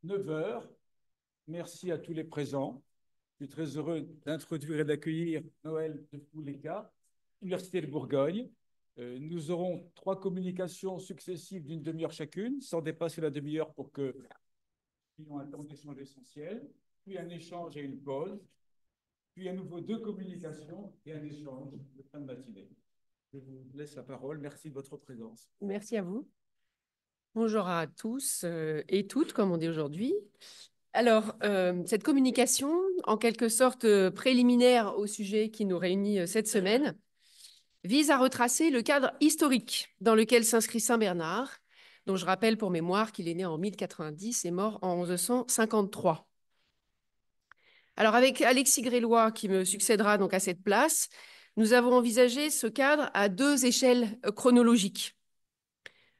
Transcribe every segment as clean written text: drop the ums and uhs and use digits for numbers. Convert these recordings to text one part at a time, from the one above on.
9 heures. Merci à tous les présents. Je suis très heureux d'introduire et d'accueillir Noël de Fouleka, Université de Bourgogne. Nous aurons 3 communications successives d'une demi-heure chacune, sans dépasser la demi-heure pour que nous ayons un temps d'échange essentiel, puis un échange et une pause, puis à nouveau 2 communications et un échange de fin de matinée. Je vous laisse la parole. Merci de votre présence. Merci à vous. Bonjour à tous et toutes, comme on dit aujourd'hui. Alors, cette communication, en quelque sorte préliminaire au sujet qui nous réunit cette semaine, vise à retracer le cadre historique dans lequel s'inscrit Saint-Bernard, dont je rappelle pour mémoire qu'il est né en 1090 et mort en 1153. Alors, avec Alexis Grélois, qui me succédera donc à cette place, nous avons envisagé ce cadre à 2 échelles chronologiques.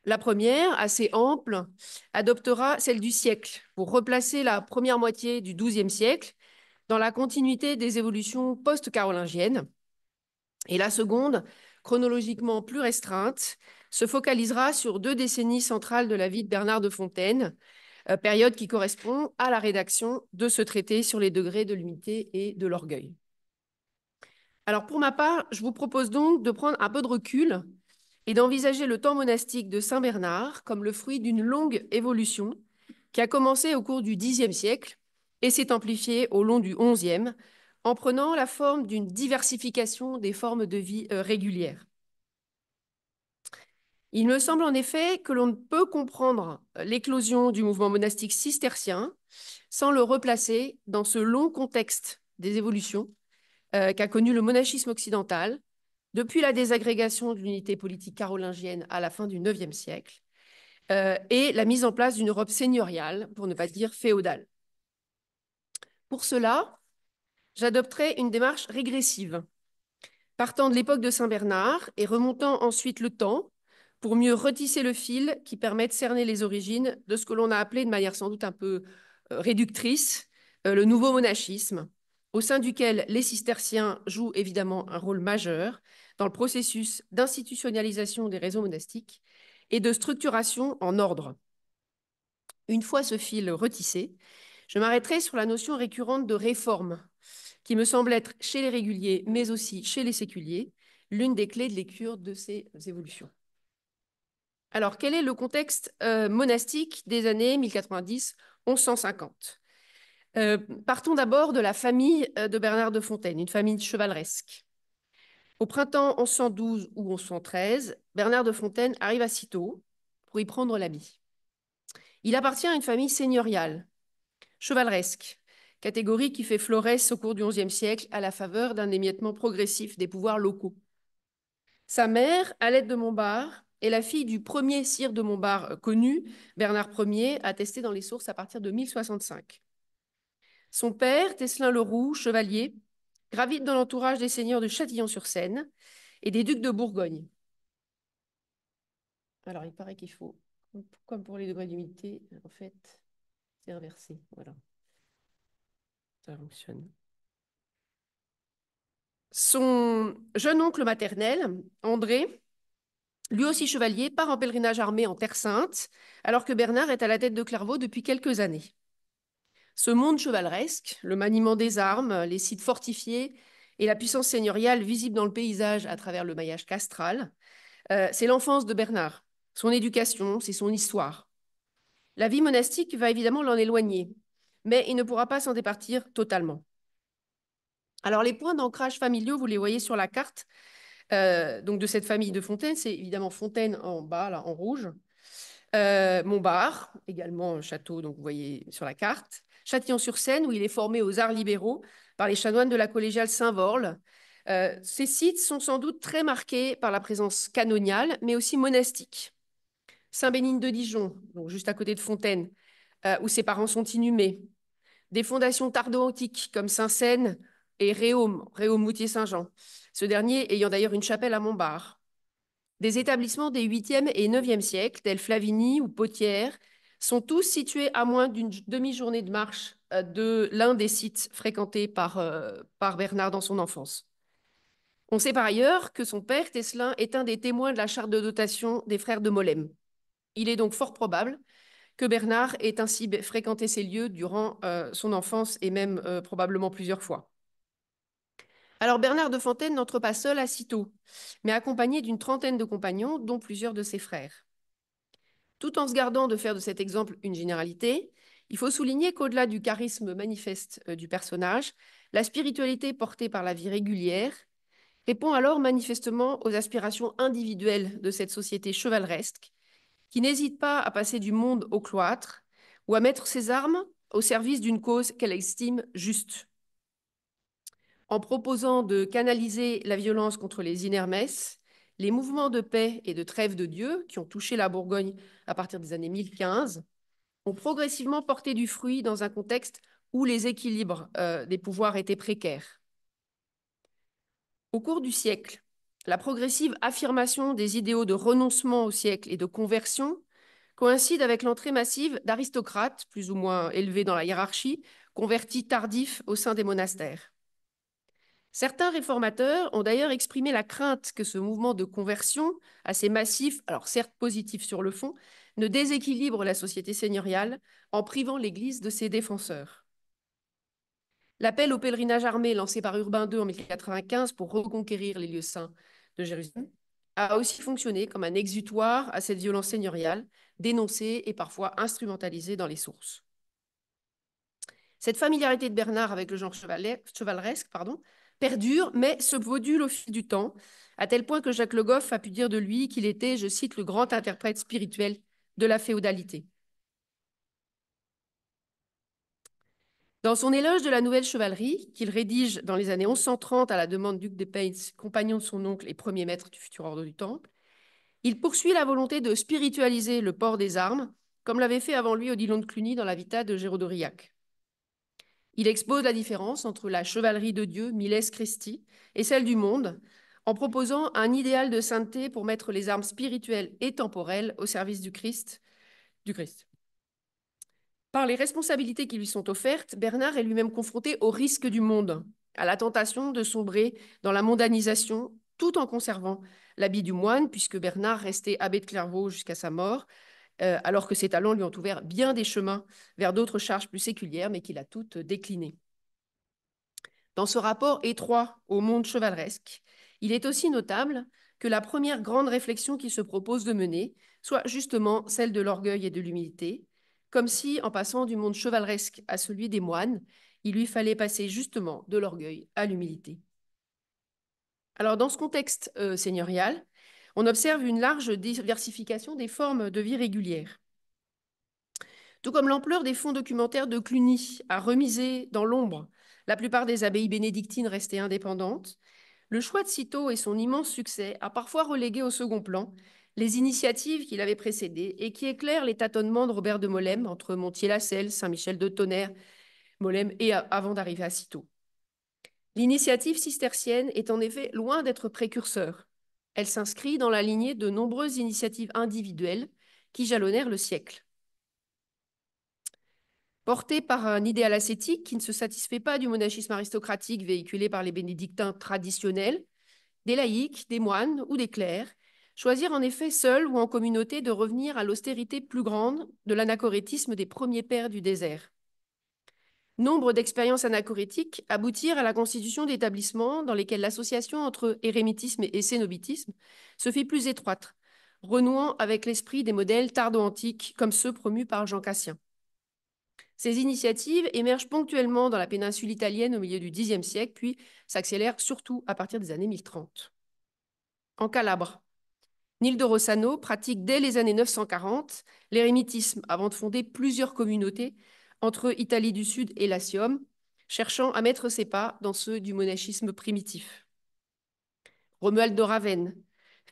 La première, assez ample, adoptera celle du siècle pour replacer la première moitié du XIIe siècle dans la continuité des évolutions post-carolingiennes. Et la seconde, chronologiquement plus restreinte, se focalisera sur 2 décennies centrales de la vie de Bernard de Fontaine, période qui correspond à la rédaction de ce traité sur les degrés de l'humilité et de l'orgueil. Alors pour ma part, je vous propose donc de prendre un peu de recul et d'envisager le temps monastique de Saint-Bernard comme le fruit d'une longue évolution qui a commencé au cours du Xe siècle et s'est amplifiée au long du XIe, en prenant la forme d'une diversification des formes de vie régulières. Il me semble en effet que l'on ne peut comprendre l'éclosion du mouvement monastique cistercien sans le replacer dans ce long contexte des évolutions qu'a connu le monachisme occidental depuis la désagrégation de l'unité politique carolingienne à la fin du IXe siècle et la mise en place d'une Europe seigneuriale, pour ne pas dire féodale. Pour cela, j'adopterai une démarche régressive, partant de l'époque de Saint-Bernard et remontant ensuite le temps pour mieux retisser le fil qui permet de cerner les origines de ce que l'on a appelé de manière sans doute un peu réductrice le nouveau monachisme, au sein duquel les cisterciens jouent évidemment un rôle majeur dans le processus d'institutionnalisation des réseaux monastiques et de structuration en ordre. Une fois ce fil retissé, je m'arrêterai sur la notion récurrente de réforme, qui me semble être chez les réguliers, mais aussi chez les séculiers, l'une des clés de lecture de ces évolutions. Alors, quel est le contexte monastique des années 1090-1150 ? Partons d'abord de la famille de Bernard de Fontaine, une famille chevaleresque. Au printemps 1112 ou 1113, Bernard de Fontaine arrive à Cîteaux pour y prendre l'habit. Il appartient à une famille seigneuriale, chevaleresque, catégorie qui fait florès au cours du XIe siècle à la faveur d'un émiettement progressif des pouvoirs locaux. Sa mère, Alette de Montbard, est la fille du premier sire de Montbard connu, Bernard Ier, attesté dans les sources à partir de 1065. Son père, Tescelin Leroux, chevalier, gravite dans l'entourage des seigneurs de Châtillon-sur-Seine et des ducs de Bourgogne. Alors, il paraît qu'il faut, comme pour les degrés d'humilité, en fait, c'est inversé. Voilà. Ça fonctionne. Son jeune oncle maternel, André, lui aussi chevalier, part en pèlerinage armé en Terre Sainte, alors que Bernard est à la tête de Clairvaux depuis quelques années. Ce monde chevaleresque, le maniement des armes, les sites fortifiés et la puissance seigneuriale visible dans le paysage à travers le maillage castral, c'est l'enfance de Bernard, son éducation, c'est son histoire. La vie monastique va évidemment l'en éloigner, mais il ne pourra pas s'en départir totalement. Alors les points d'ancrage familiaux, vous les voyez sur la carte donc de cette famille de Fontaine, c'est évidemment Fontaine en bas, là, en rouge, Montbard, également château, donc vous voyez sur la carte, Châtillon-sur-Seine, où il est formé aux arts libéraux par les chanoines de la collégiale Saint-Vorle. Ces sites sont sans doute très marqués par la présence canoniale, mais aussi monastique. Saint-Bénigne de Dijon, donc juste à côté de Fontaine, où ses parents sont inhumés. Des fondations tardo-antiques comme Saint-Seine et Réaume, Réaume-Moutier-Saint-Jean, ce dernier ayant d'ailleurs une chapelle à Montbard. Des établissements des 8e et 9e siècles, tels Flavigny ou Potières, sont tous situés à moins d'une demi-journée de marche de l'un des sites fréquentés par Bernard dans son enfance. On sait par ailleurs que son père, Tescelin, est un des témoins de la charte de dotation des frères de Molesme. Il est donc fort probable que Bernard ait ainsi fréquenté ces lieux durant son enfance et même probablement plusieurs fois. Alors Bernard de Fontaine n'entre pas seul à Cîteaux, mais accompagné d'une trentaine de compagnons, dont plusieurs de ses frères. Tout en se gardant de faire de cet exemple une généralité, il faut souligner qu'au-delà du charisme manifeste du personnage, la spiritualité portée par la vie régulière répond alors manifestement aux aspirations individuelles de cette société chevaleresque, qui n'hésite pas à passer du monde au cloître ou à mettre ses armes au service d'une cause qu'elle estime juste. En proposant de canaliser la violence contre les inermesses, les mouvements de paix et de trêve de Dieu, qui ont touché la Bourgogne à partir des années 1015, ont progressivement porté du fruit dans un contexte où les équilibres des pouvoirs étaient précaires. Au cours du siècle, la progressive affirmation des idéaux de renoncement au siècle et de conversion coïncide avec l'entrée massive d'aristocrates, plus ou moins élevés dans la hiérarchie, convertis tardifs au sein des monastères. Certains réformateurs ont d'ailleurs exprimé la crainte que ce mouvement de conversion, assez massif, alors certes positif sur le fond, ne déséquilibre la société seigneuriale en privant l'Église de ses défenseurs. L'appel au pèlerinage armé lancé par Urbain II en 1095 pour reconquérir les lieux saints de Jérusalem a aussi fonctionné comme un exutoire à cette violence seigneuriale, dénoncée et parfois instrumentalisée dans les sources. Cette familiarité de Bernard avec le genre chevaleresque perdure, mais se module au fil du temps, à tel point que Jacques Le Goff a pu dire de lui qu'il était, je cite, le grand interprète spirituel de la féodalité. Dans son éloge de la nouvelle chevalerie, qu'il rédige dans les années 1130 à la demande du duc de Payns, compagnon de son oncle et premier maître du futur ordre du Temple, il poursuit la volonté de spiritualiser le port des armes, comme l'avait fait avant lui Odilon de Cluny dans la Vita de Géraud d'Aurillac. Il expose la différence entre la chevalerie de Dieu, Miles Christi, et celle du monde, en proposant un idéal de sainteté pour mettre les armes spirituelles et temporelles au service du Christ. Par les responsabilités qui lui sont offertes, Bernard est lui-même confronté au risque du monde, à la tentation de sombrer dans la mondanisation, tout en conservant l'habit du moine, puisque Bernard restait abbé de Clairvaux jusqu'à sa mort, alors que ses talents lui ont ouvert bien des chemins vers d'autres charges plus séculières, mais qu'il a toutes déclinées. Dans ce rapport étroit au monde chevaleresque, il est aussi notable que la première grande réflexion qu'il se propose de mener soit justement celle de l'orgueil et de l'humilité, comme si, en passant du monde chevaleresque à celui des moines, il lui fallait passer justement de l'orgueil à l'humilité. Alors, dans ce contexte seigneurial, on observe une large diversification des formes de vie régulière. Tout comme l'ampleur des fonds documentaires de Cluny a remisé dans l'ombre la plupart des abbayes bénédictines restées indépendantes, le choix de Cîteaux et son immense succès a parfois relégué au second plan les initiatives qui l'avaient précédé et qui éclairent les tâtonnements de Robert de Molesme entre Montier-la-Selle, Saint-Michel de Tonnerre, Molesme et avant d'arriver à Cîteaux. L'initiative cistercienne est en effet loin d'être précurseur. Elle s'inscrit dans la lignée de nombreuses initiatives individuelles qui jalonnèrent le siècle. Porté par un idéal ascétique qui ne se satisfait pas du monachisme aristocratique véhiculé par les bénédictins traditionnels, des laïcs, des moines ou des clercs choisirent en effet seuls ou en communauté de revenir à l'austérité plus grande de l'anachorétisme des premiers pères du désert. Nombre d'expériences anachorétiques aboutirent à la constitution d'établissements dans lesquels l'association entre érémitisme et cénobitisme se fit plus étroite, renouant avec l'esprit des modèles tardo-antiques comme ceux promus par Jean Cassien. Ces initiatives émergent ponctuellement dans la péninsule italienne au milieu du Xe siècle, puis s'accélèrent surtout à partir des années 1030. En Calabre, Nil de Rossano pratique dès les années 940 l'érémitisme avant de fonder plusieurs communautés entre Italie du Sud et Latium, cherchant à mettre ses pas dans ceux du monachisme primitif. Romuald de Ravenne,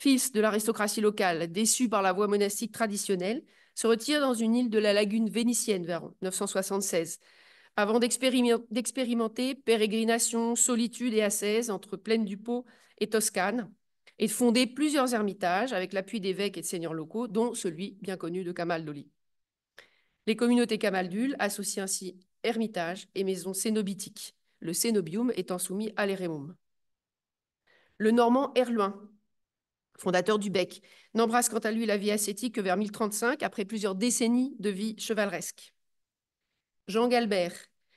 fils de l'aristocratie locale, déçu par la voie monastique traditionnelle, se retire dans une île de la lagune vénitienne vers 976, avant d'expérimenter pérégrination, solitude et ascèse entre Plaine du Pô et Toscane, et de fonder plusieurs ermitages avec l'appui d'évêques et de seigneurs locaux, dont celui bien connu de Camaldoli. Les communautés camaldules associent ainsi ermitage et maisons cénobitiques, le cénobium étant soumis à l'éremum. Le normand Herluin, fondateur du bec, n'embrasse quant à lui la vie ascétique que vers 1035, après plusieurs décennies de vie chevaleresque. Jean Galbert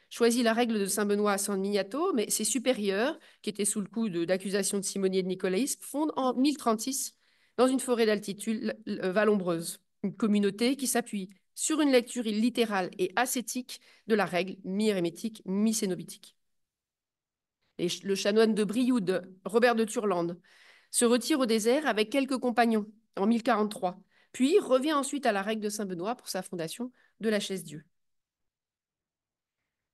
choisit la règle de Saint-Benoît à San Miniato, mais ses supérieurs, qui étaient sous le coup d'accusations de simonier et de nicolaïsme, fondent en 1036, dans une forêt d'altitude vallombreuse, une communauté qui s'appuie sur une lecture littérale et ascétique de la règle mi-érémitique, mi-cénobitique. Le chanoine de Brioude, Robert de Turlande, se retire au désert avec quelques compagnons en 1043, puis revient ensuite à la règle de Saint-Benoît pour sa fondation de la Chaise-Dieu.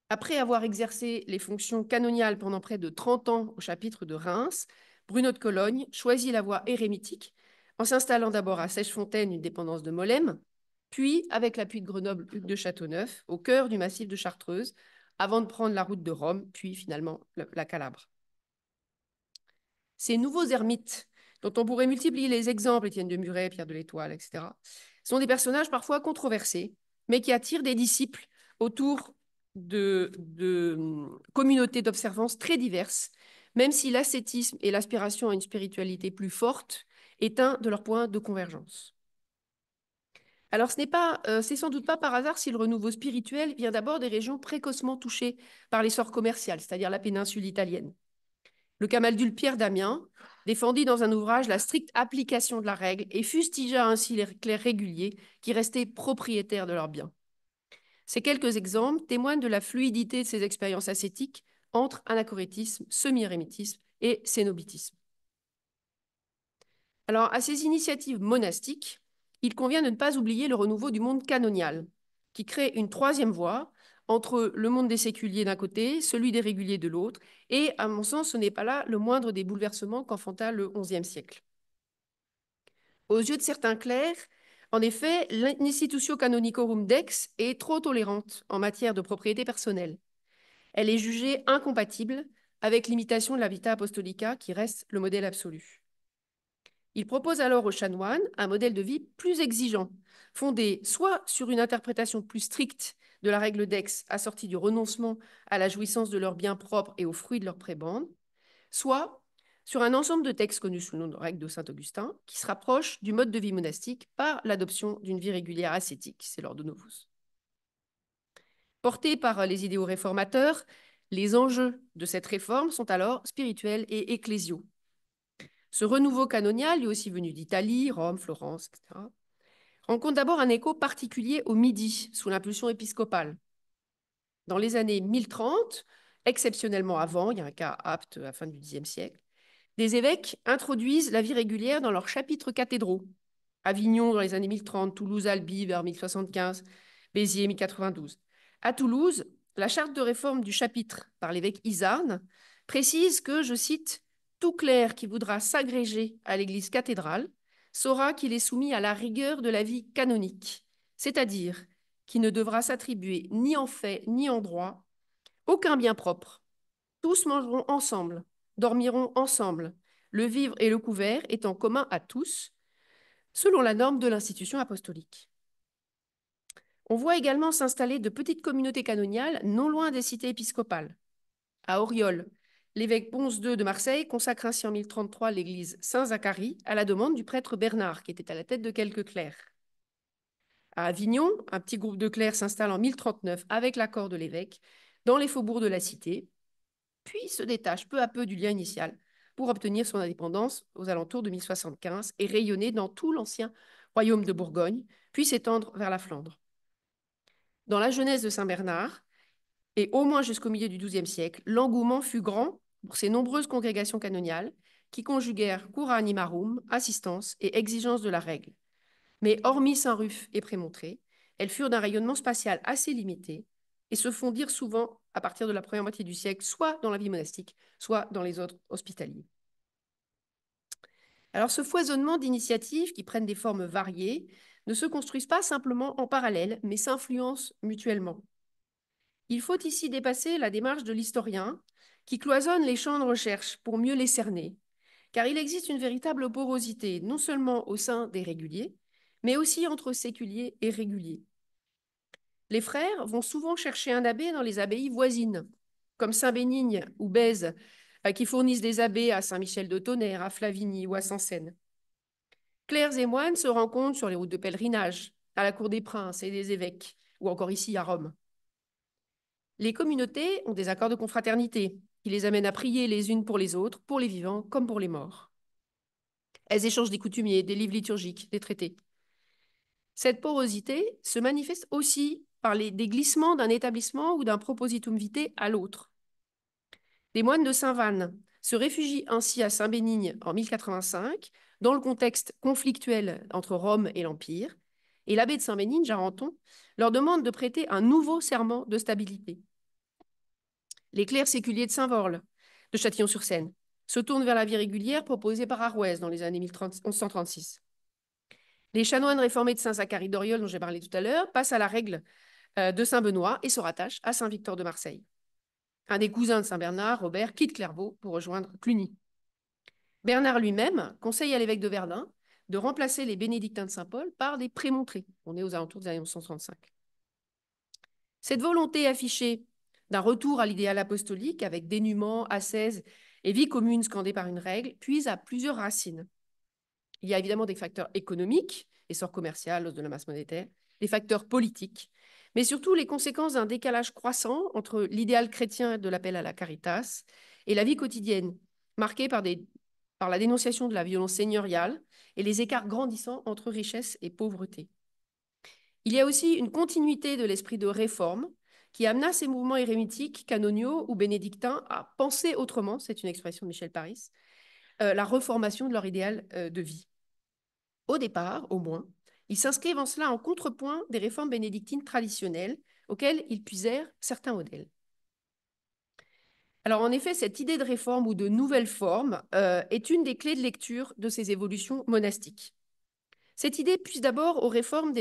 Après avoir exercé les fonctions canoniales pendant près de 30 ans au chapitre de Reims, Bruno de Cologne choisit la voie érémitique en s'installant d'abord à Sèche-Fontaine, une dépendance de Molesme, puis, avec l'appui de Grenoble, Hugues de Châteauneuf, au cœur du massif de Chartreuse, avant de prendre la route de Rome, puis finalement la Calabre. Ces nouveaux ermites, dont on pourrait multiplier les exemples, Étienne de Muret, Pierre de l'Étoile, etc., sont des personnages parfois controversés, mais qui attirent des disciples autour de communautés d'observance très diverses, même si l'ascétisme et l'aspiration à une spiritualité plus forte est un de leurs points de convergence. Alors, c'est sans doute pas par hasard si le renouveau spirituel vient d'abord des régions précocement touchées par l'essor commercial, c'est-à-dire la péninsule italienne. Le camaldule Pierre Damien défendit dans un ouvrage la stricte application de la règle et fustigea ainsi les clercs réguliers qui restaient propriétaires de leurs biens. Ces quelques exemples témoignent de la fluidité de ces expériences ascétiques entre anachorétisme, semi-érémitisme et cénobitisme. Alors, à ces initiatives monastiques, il convient de ne pas oublier le renouveau du monde canonial, qui crée une troisième voie entre le monde des séculiers d'un côté, celui des réguliers de l'autre, et, à mon sens, ce n'est pas là le moindre des bouleversements qu'enfanta le XIe siècle. Aux yeux de certains clercs, en effet, l'Institutio Canonicorum d'Aix est trop tolérante en matière de propriété personnelle. Elle est jugée incompatible avec l'imitation de la Vita Apostolica, qui reste le modèle absolu. Il propose alors aux chanoines un modèle de vie plus exigeant, fondé soit sur une interprétation plus stricte de la règle d'Aix, assortie du renoncement à la jouissance de leurs biens propres et aux fruits de leur prébende, soit sur un ensemble de textes connus sous le nom de règle de Saint-Augustin, qui se rapproche du mode de vie monastique par l'adoption d'une vie régulière ascétique, c'est l'ordre de Novus. Portés par les idéaux réformateurs, les enjeux de cette réforme sont alors spirituels et ecclésiaux. Ce renouveau canonial, lui aussi venu d'Italie, Rome, Florence, etc., rencontre d'abord un écho particulier au Midi, sous l'impulsion épiscopale. Dans les années 1030, exceptionnellement avant, il y a un cas apte à la fin du Xe siècle, des évêques introduisent la vie régulière dans leurs chapitres cathédraux. Avignon dans les années 1030, Toulouse-Albi vers 1075, Béziers 1092. À Toulouse, la charte de réforme du chapitre par l'évêque Isarne précise que, je cite, « Tout clerc qui voudra s'agréger à l'église cathédrale saura qu'il est soumis à la rigueur de la vie canonique, c'est-à-dire qu'il ne devra s'attribuer ni en fait ni en droit aucun bien propre. Tous mangeront ensemble, dormiront ensemble, le vivre et le couvert étant commun à tous, selon la norme de l'institution apostolique. » On voit également s'installer de petites communautés canoniales non loin des cités épiscopales. À Auriol, l'évêque Ponce II de Marseille consacre ainsi en 1033 l'église Saint-Zacharie à la demande du prêtre Bernard, qui était à la tête de quelques clercs. À Avignon, un petit groupe de clercs s'installe en 1039 avec l'accord de l'évêque dans les faubourgs de la cité, puis se détache peu à peu du lien initial pour obtenir son indépendance aux alentours de 1075 et rayonner dans tout l'ancien royaume de Bourgogne, puis s'étendre vers la Flandre. Dans la jeunesse de Saint-Bernard, et au moins jusqu'au milieu du XIIe siècle, l'engouement fut grand pour ces nombreuses congrégations canoniales qui conjuguèrent cura animarum, assistance et exigence de la règle. Mais hormis Saint-Ruf et Prémontré, elles furent d'un rayonnement spatial assez limité et se fondirent souvent à partir de la première moitié du siècle, soit dans la vie monastique, soit dans les ordres hospitaliers. Alors ce foisonnement d'initiatives qui prennent des formes variées ne se construisent pas simplement en parallèle, mais s'influencent mutuellement. Il faut ici dépasser la démarche de l'historien qui cloisonne les champs de recherche pour mieux les cerner, car il existe une véritable porosité non seulement au sein des réguliers, mais aussi entre séculiers et réguliers. Les frères vont souvent chercher un abbé dans les abbayes voisines, comme Saint-Bénigne ou Bèze, qui fournissent des abbés à Saint-Michel de Tonnerre, à Flavigny ou à Sancerre. Clercs et moines se rencontrent sur les routes de pèlerinage, à la cour des princes et des évêques, ou encore ici à Rome. Les communautés ont des accords de confraternité qui les amènent à prier les unes pour les autres, pour les vivants comme pour les morts. Elles échangent des coutumiers, des livres liturgiques, des traités. Cette porosité se manifeste aussi par des glissements d'un établissement ou d'un propositum vitae à l'autre. Des moines de Saint-Vanne se réfugient ainsi à Saint-Bénigne en 1085, dans le contexte conflictuel entre Rome et l'Empire, et l'abbé de Saint-Bénigne, Jarenton, leur demande de prêter un nouveau serment de stabilité. Les clercs séculiers de Saint-Vorle, de Châtillon-sur-Seine, se tournent vers la vie régulière proposée par Arrouez dans les années 1136. Les chanoines réformés de Saint-Zacharie d'Oriol, dont j'ai parlé tout à l'heure, passent à la règle de Saint-Benoît et se rattachent à Saint-Victor de Marseille. Un des cousins de Saint-Bernard, Robert, quitte Clairvaux pour rejoindre Cluny. Bernard lui-même conseille à l'évêque de Verdun de remplacer les bénédictins de Saint-Paul par des prémontrés. On est aux alentours des années 1135. Cette volonté affichée d'un retour à l'idéal apostolique avec dénuement, ascèse et vie commune scandée par une règle puise à plusieurs racines. Il y a évidemment des facteurs économiques, essor commercial, hausse de la masse monétaire, des facteurs politiques, mais surtout les conséquences d'un décalage croissant entre l'idéal chrétien de l'appel à la caritas et la vie quotidienne, marquée par la dénonciation de la violence seigneuriale et les écarts grandissants entre richesse et pauvreté. Il y a aussi une continuité de l'esprit de réforme qui amena ces mouvements érémitiques, canoniaux ou bénédictins à penser autrement, c'est une expression de Michel Paris, la reformation de leur idéal de vie. Au départ, au moins, ils s'inscrivent en cela en contrepoint des réformes bénédictines traditionnelles auxquelles ils puisèrent certains modèles. Alors en effet, cette idée de réforme ou de nouvelle forme est une des clés de lecture de ces évolutions monastiques. Cette idée puise d'abord aux réformes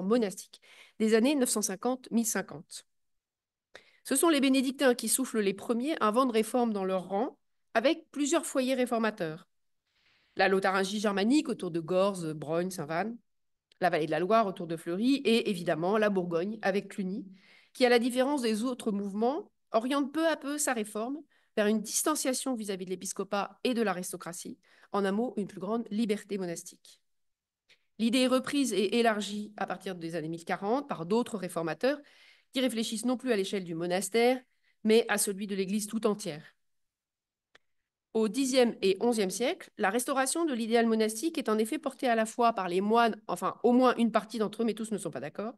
monastiques des années 950-1050. Ce sont les bénédictins qui soufflent les premiers un vent de réforme dans leur rang, avec plusieurs foyers réformateurs. La Lotharingie germanique autour de Gorze, Brogne, Saint-Vanne, la vallée de la Loire autour de Fleury et évidemment la Bourgogne avec Cluny, qui, à la différence des autres mouvements, oriente peu à peu sa réforme vers une distanciation vis-à-vis de l'épiscopat et de l'aristocratie, en un mot, une plus grande liberté monastique. L'idée est reprise et élargie à partir des années 1040 par d'autres réformateurs qui réfléchissent non plus à l'échelle du monastère, mais à celui de l'Église tout entière. Au Xe et XIe siècle, la restauration de l'idéal monastique est en effet portée à la fois par les moines, enfin au moins une partie d'entre eux, mais tous ne sont pas d'accord,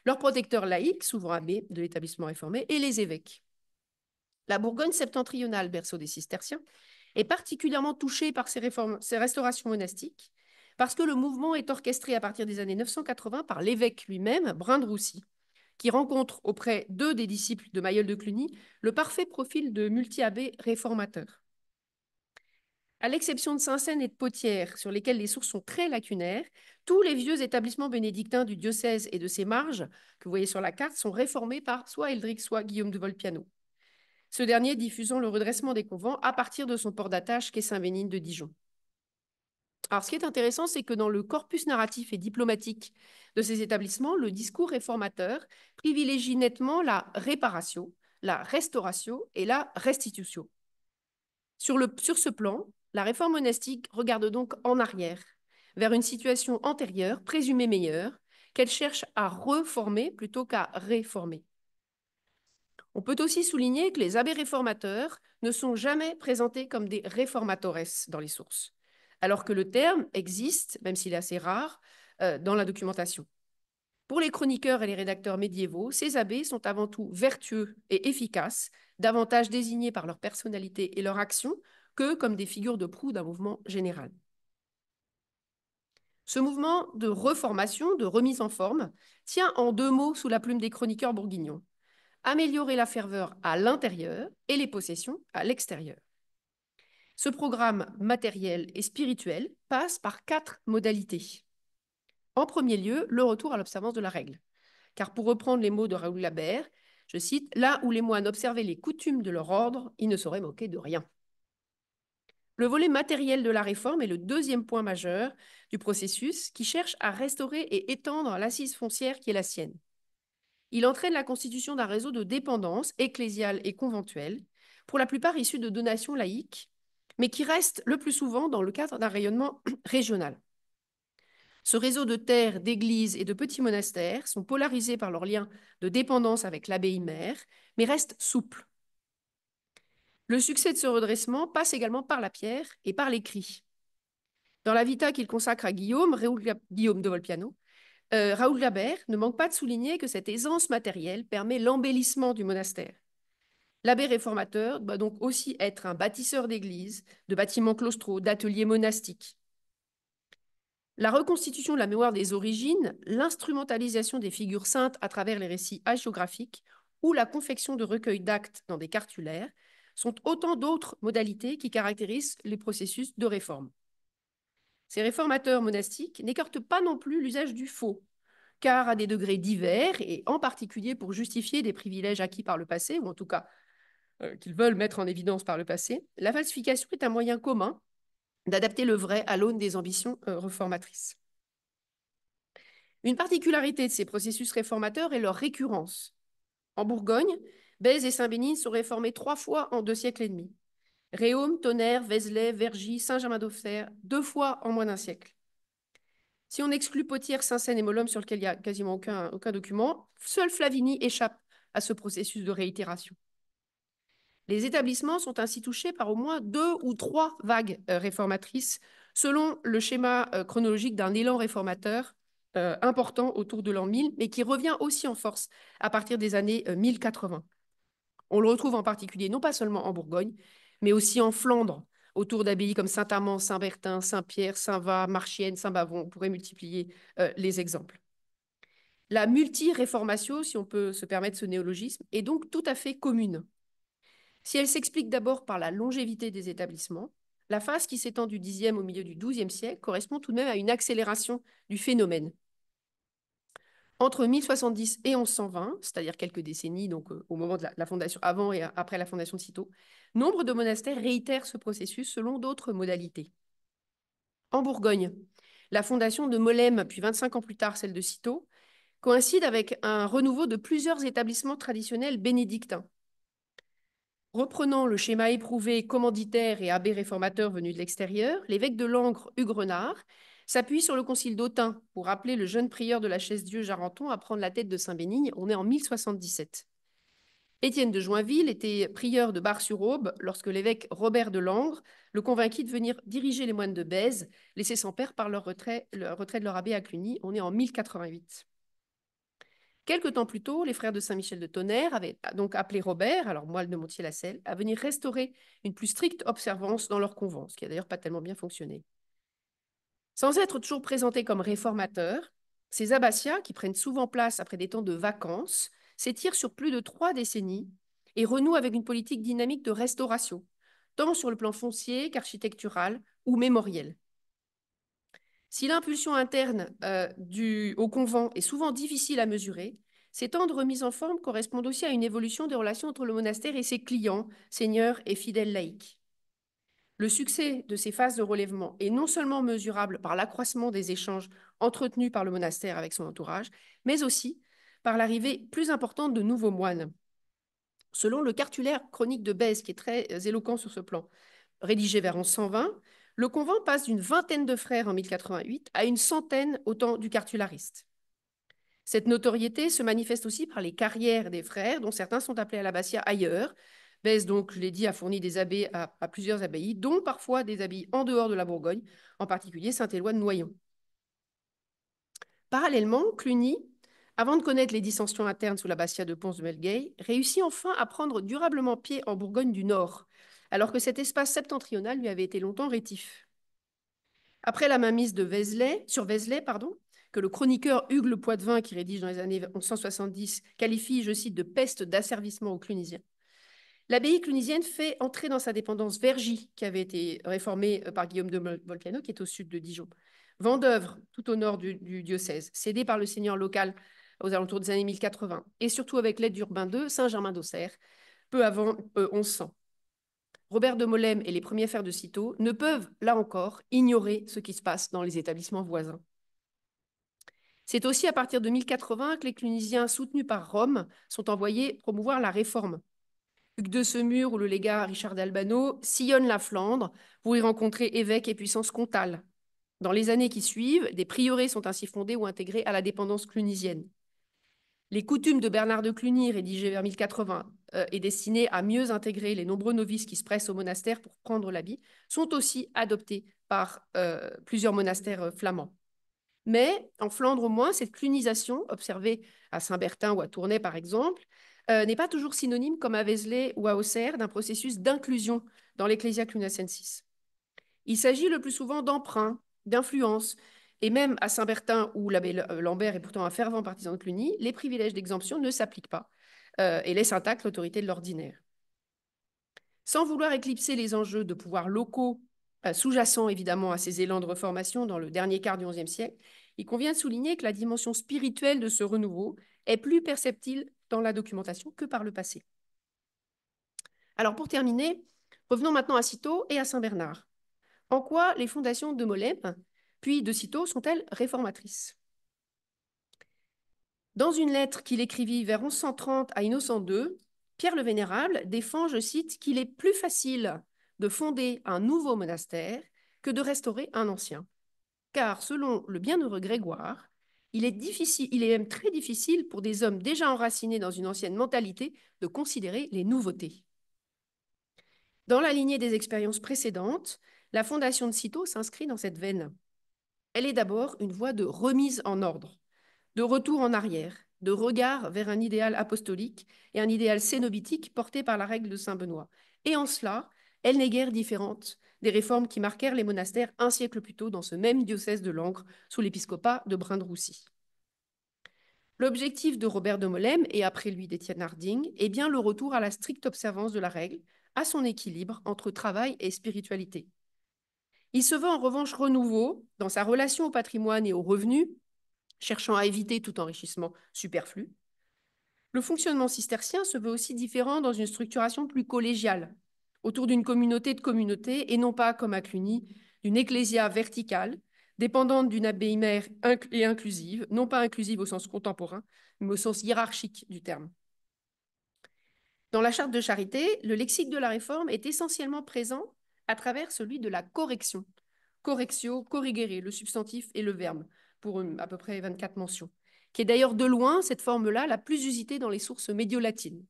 leurs protecteurs laïcs, souvent abbés de l'établissement réformé, et les évêques. La Bourgogne septentrionale, berceau des cisterciens, est particulièrement touchée par ces restaurations monastiques, parce que le mouvement est orchestré à partir des années 980 par l'évêque lui-même, Brun de Roussy, qui rencontre auprès d'eux des disciples de Mayol de Cluny le parfait profil de multi-abbés réformateurs. À l'exception de Saint-Seine et de Potiers, sur lesquels les sources sont très lacunaires, tous les vieux établissements bénédictins du diocèse et de ses marges, que vous voyez sur la carte, sont réformés par soit Eldric, soit Guillaume de Volpiano. Ce dernier diffusant le redressement des convents à partir de son port d'attache qu'est Saint-Bénigne de Dijon. Alors, ce qui est intéressant, c'est que dans le corpus narratif et diplomatique de ces établissements, le discours réformateur privilégie nettement la réparation, la restauration et la restitution. Sur ce plan, la réforme monastique regarde donc en arrière, vers une situation antérieure, présumée meilleure, qu'elle cherche à reformer plutôt qu'à réformer. On peut aussi souligner que les abbés réformateurs ne sont jamais présentés comme des réformatores dans les sources, alors que le terme existe, même s'il est assez rare, dans la documentation. Pour les chroniqueurs et les rédacteurs médiévaux, ces abbés sont avant tout vertueux et efficaces, davantage désignés par leur personnalité et leur action que comme des figures de proue d'un mouvement général. Ce mouvement de reformation, de remise en forme, tient en deux mots sous la plume des chroniqueurs bourguignons: améliorer la ferveur à l'intérieur et les possessions à l'extérieur. Ce programme matériel et spirituel passe par 4 modalités. En premier lieu, le retour à l'observance de la règle. Car pour reprendre les mots de Raoul Labert, je cite, « Là où les moines observaient les coutumes de leur ordre, ils ne sauraient moquer de rien ». Le volet matériel de la réforme est le deuxième point majeur du processus qui cherche à restaurer et étendre l'assise foncière qui est la sienne. Il entraîne la constitution d'un réseau de dépendance ecclésiale et conventuelle, pour la plupart issus de donations laïques, mais qui reste le plus souvent dans le cadre d'un rayonnement régional. Ce réseau de terres, d'églises et de petits monastères sont polarisés par leur lien de dépendance avec l'abbaye mère, mais restent souples. Le succès de ce redressement passe également par la pierre et par l'écrit. Dans la vita qu'il consacre à Guillaume de Volpiano, Raoul Gabert ne manque pas de souligner que cette aisance matérielle permet l'embellissement du monastère. L'abbé réformateur doit donc aussi être un bâtisseur d'églises, de bâtiments claustraux, d'ateliers monastiques. La reconstitution de la mémoire des origines, l'instrumentalisation des figures saintes à travers les récits hagiographiques ou la confection de recueils d'actes dans des cartulaires sont autant d'autres modalités qui caractérisent les processus de réforme. Ces réformateurs monastiques n'écartent pas non plus l'usage du faux, car à des degrés divers, et en particulier pour justifier des privilèges acquis par le passé, ou en tout cas qu'ils veulent mettre en évidence par le passé, la falsification est un moyen commun d'adapter le vrai à l'aune des ambitions réformatrices. Une particularité de ces processus réformateurs est leur récurrence. En Bourgogne, Bèze et Saint-Bénigne sont réformés 3 fois en 2 siècles et demi. Réaume, Tonnerre, Vézelay, Vergy, Saint-Germain-d'Auxerre, 2 fois en moins d'un siècle. Si on exclut Potiers, Saint-Seine et Molhomme, sur lequel il n'y a quasiment aucun document, seul Flavigny échappe à ce processus de réitération. Les établissements sont ainsi touchés par au moins 2 ou 3 vagues réformatrices, selon le schéma chronologique d'un élan réformateur important autour de l'an 1000, mais qui revient aussi en force à partir des années 1080. On le retrouve en particulier non pas seulement en Bourgogne, mais aussi en Flandre, autour d'abbayes comme Saint-Amand, Saint-Bertin, Saint-Pierre, Saint-Va, Marchienne, Saint-Bavon. On pourrait multiplier les exemples. La multi-réformatio, si on peut se permettre ce néologisme, est donc tout à fait commune. Si elle s'explique d'abord par la longévité des établissements, la phase qui s'étend du Xe au milieu du XIIe siècle correspond tout de même à une accélération du phénomène. Entre 1070 et 1120, c'est-à-dire quelques décennies, donc au moment de la fondation, avant et après la fondation de Cîteaux, nombre de monastères réitèrent ce processus selon d'autres modalités. En Bourgogne, la fondation de Molesme, puis 25 ans plus tard celle de Cîteaux, coïncide avec un renouveau de plusieurs établissements traditionnels bénédictins. Reprenant le schéma éprouvé commanditaire et abbé réformateur venu de l'extérieur, l'évêque de Langres, Hugues Renard, s'appuie sur le concile d'Autun pour appeler le jeune prieur de la Chaise-Dieu Jarenton à prendre la tête de Saint-Bénigne. On est en 1077. Étienne de Joinville était prieur de Bar-sur-Aube lorsque l'évêque Robert de Langres le convainquit de venir diriger les moines de Bèze, laissés sans père par le retrait de leur abbé à Cluny. On est en 1088. Quelque temps plus tôt, les frères de Saint-Michel de Tonnerre avaient donc appelé Robert, alors moelle de Montier-la-Selle, à venir restaurer une plus stricte observance dans leur convent, ce qui n'a d'ailleurs pas tellement bien fonctionné. Sans être toujours présentés comme réformateurs, ces abbatiats, qui prennent souvent place après des temps de vacances, s'étirent sur plus de 3 décennies et renouent avec une politique dynamique de restauration, tant sur le plan foncier qu'architectural ou mémoriel. Si l'impulsion interne au convent est souvent difficile à mesurer, ces temps de remise en forme correspondent aussi à une évolution des relations entre le monastère et ses clients, seigneurs et fidèles laïcs. Le succès de ces phases de relèvement est non seulement mesurable par l'accroissement des échanges entretenus par le monastère avec son entourage, mais aussi par l'arrivée plus importante de nouveaux moines. Selon le cartulaire chronique de Bèze, qui est très éloquent sur ce plan, rédigé vers 1120, le convent passe d'une vingtaine de frères en 1088 à une centaine au temps du cartulariste. Cette notoriété se manifeste aussi par les carrières des frères, dont certains sont appelés à l'abbatiat ailleurs. Bèze, donc, je l'ai dit, a fourni des abbés à plusieurs abbayes, dont parfois des abbayes en dehors de la Bourgogne, en particulier Saint-Éloi de Noyon. Parallèlement, Cluny, avant de connaître les dissensions internes sous l'abbatiat de Pons de Melgueil, réussit enfin à prendre durablement pied en Bourgogne du Nord, alors que cet espace septentrional lui avait été longtemps rétif. Après la mainmise sur Vézelay, que le chroniqueur Hugues Le Poitevin, qui rédige dans les années 1170, qualifie, je cite, de peste d'asservissement aux Clunisiens, l'abbaye clunisienne fait entrer dans sa dépendance Vergy, qui avait été réformée par Guillaume de Volpiano, qui est au sud de Dijon. Vendeuvre, tout au nord du diocèse, cédée par le seigneur local aux alentours des années 1080, et surtout avec l'aide d'Urbain II, Saint-Germain-d'Auxerre, peu avant 1100. Robert de Molesme et les premiers frères de Cîteaux ne peuvent, là encore, ignorer ce qui se passe dans les établissements voisins. C'est aussi à partir de 1080 que les Clunisiens, soutenus par Rome, sont envoyés promouvoir la réforme. Hugues de Semur ou le légat Richard d'Albano sillonnent la Flandre pour y rencontrer évêques et puissances comtales. Dans les années qui suivent, des prieurés sont ainsi fondés ou intégrés à la dépendance clunisienne. Les coutumes de Bernard de Cluny, rédigées vers 1080 et destinées à mieux intégrer les nombreux novices qui se pressent au monastère pour prendre l'habit, sont aussi adoptées par plusieurs monastères flamands. Mais en Flandre au moins, cette clunisation, observée à Saint-Bertin ou à Tournai par exemple, n'est pas toujours synonyme, comme à Vézelay ou à Auxerre, d'un processus d'inclusion dans l'Ecclesia Clunacensis. Il s'agit le plus souvent d'emprunt, d'influence, et même à Saint-Bertin, où l'abbé Lambert est pourtant un fervent partisan de Cluny, les privilèges d'exemption ne s'appliquent pas et laissent intacte l'autorité de l'ordinaire. Sans vouloir éclipser les enjeux de pouvoir locaux, sous-jacents évidemment à ces élans de reformation dans le dernier quart du XIe siècle, il convient de souligner que la dimension spirituelle de ce renouveau est plus perceptible dans la documentation que par le passé. Alors pour terminer, revenons maintenant à Cîteaux et à Saint-Bernard. En quoi les fondations de Molène, puis de Cîteaux, sont-elles réformatrices? Dans une lettre qu'il écrivit vers 1130 à Innocent II, Pierre le Vénérable défend, je cite, qu'il est plus facile de fonder un nouveau monastère que de restaurer un ancien. Car selon le bienheureux Grégoire, il est même très difficile pour des hommes déjà enracinés dans une ancienne mentalité de considérer les nouveautés. Dans la lignée des expériences précédentes, la fondation de Cîteaux s'inscrit dans cette veine. Elle est d'abord une voie de remise en ordre, de retour en arrière, de regard vers un idéal apostolique et un idéal cénobitique porté par la règle de saint Benoît. Et en cela, elle n'est guère différente des réformes qui marquèrent les monastères un siècle plus tôt dans ce même diocèse de Langres, sous l'épiscopat de Brin-de-Roussy. L'objectif de Robert de Molène, et après lui d'Étienne Harding, est bien le retour à la stricte observance de la règle, à son équilibre entre travail et spiritualité. Il se veut en revanche renouveau dans sa relation au patrimoine et aux revenus, cherchant à éviter tout enrichissement superflu. Le fonctionnement cistercien se veut aussi différent dans une structuration plus collégiale, autour d'une communauté de communautés et non pas, comme à Cluny, d'une ecclésia verticale, dépendante d'une abbaye mère et inclusive, non pas inclusive au sens contemporain, mais au sens hiérarchique du terme. Dans la charte de charité, le lexique de la réforme est essentiellement présent à travers celui de la correction. Correctio, corrigere, le substantif et le verbe, pour à peu près 24 mentions, qui est d'ailleurs de loin cette forme-là la plus usitée dans les sources médio-latines.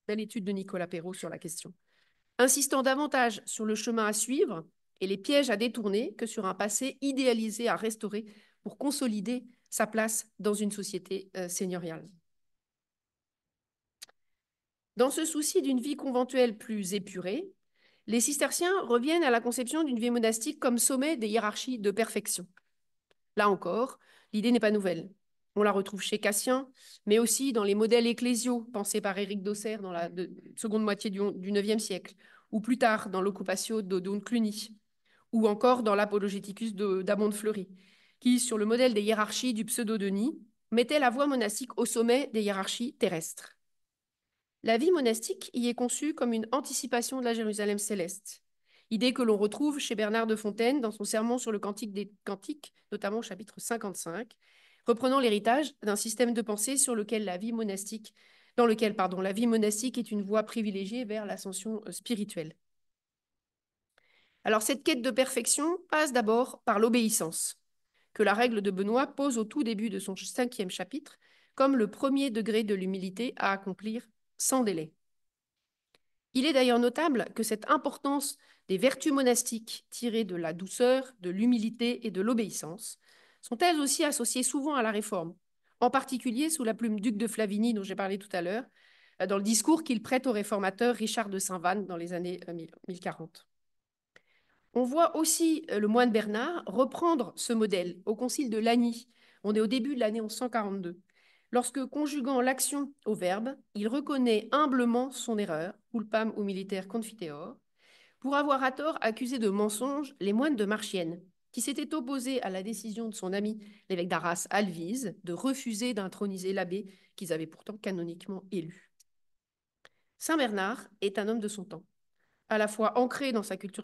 Belle étude de Nicolas Perrault sur la question. Insistant davantage sur le chemin à suivre et les pièges à détourner que sur un passé idéalisé à restaurer pour consolider sa place dans une société seigneuriale. Dans ce souci d'une vie conventuelle plus épurée, les cisterciens reviennent à la conception d'une vie monastique comme sommet des hiérarchies de perfection. Là encore, l'idée n'est pas nouvelle. On la retrouve chez Cassien, mais aussi dans les modèles ecclésiaux pensés par Éric d'Auxerre dans la seconde moitié du IXe siècle, ou plus tard dans l'Occupatio d'Odon de Cluny, ou encore dans l'Apologeticus d'Amont de Fleury, qui, sur le modèle des hiérarchies du pseudo-Denis, mettait la voie monastique au sommet des hiérarchies terrestres. La vie monastique y est conçue comme une anticipation de la Jérusalem céleste, idée que l'on retrouve chez Bernard de Fontaine dans son sermon sur le Cantique des Cantiques, notamment au chapitre 55, reprenant l'héritage d'un système de pensée sur lequel la vie monastique, dans lequel la vie monastique est une voie privilégiée vers l'ascension spirituelle. Alors cette quête de perfection passe d'abord par l'obéissance, que la règle de Benoît pose au tout début de son 5e chapitre comme le premier degré de l'humilité à accomplir sans délai. Il est d'ailleurs notable que cette importance des vertus monastiques tirées de la douceur, de l'humilité et de l'obéissance sont elles aussi associées souvent à la réforme, en particulier sous la plume duc de Flavigny dont j'ai parlé tout à l'heure, dans le discours qu'il prête au réformateur Richard de Saint-Vanne dans les années 1040. On voit aussi le moine Bernard reprendre ce modèle au concile de Lagny. On est au début de l'année 1142. Lorsque, conjuguant l'action au verbe, il reconnaît humblement son erreur, culpam humiliter confiteor, pour avoir à tort accusé de mensonge les moines de Marchienne, qui s'étaient opposés à la décision de son ami l'évêque d'Arras, Alvise, de refuser d'introniser l'abbé qu'ils avaient pourtant canoniquement élu. Saint Bernard est un homme de son temps, à la fois ancré dans sa culture